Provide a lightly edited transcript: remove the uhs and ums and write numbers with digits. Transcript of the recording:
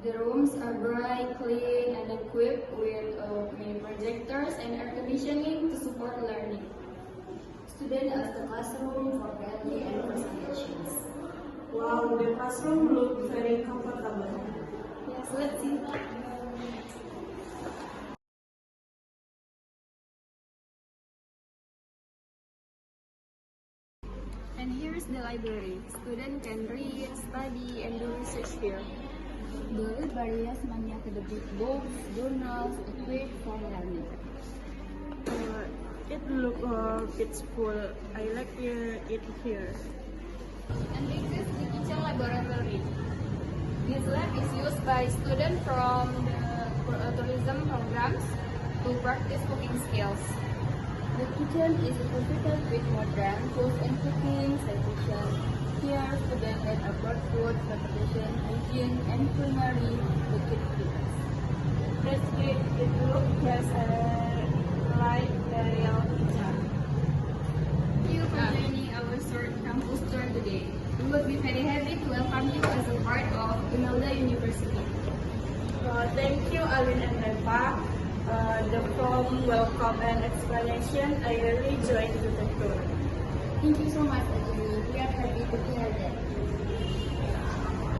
The rooms are bright, clean, and equipped with many projectors and air conditioning to support learning. Students use the classroom for friendly and presentations. Wow, the classroom looks very comfortable. Yes, let's see. And here's the library. Students can read, study, and do research here. The library has many academic books, journals, equipped for learning. It looks peaceful. I like it here. And this is the kitchen laboratory. This lab is used by students from the tourism programs to practice cooking skills. The kitchen is equipped with modern tools and cooking solutions. Here, students learn about food preparation, hygiene, and culinary activities. That's great. It looks just like the real kitchen. Thank you for joining our short campus tour today. We would be very happy to welcome you as a part of Imelda University. Thank you, Alvin and Nepa. The from welcome and explanation, I really enjoyed the tour. Thank you so much, Ajay. We are happy to hear that.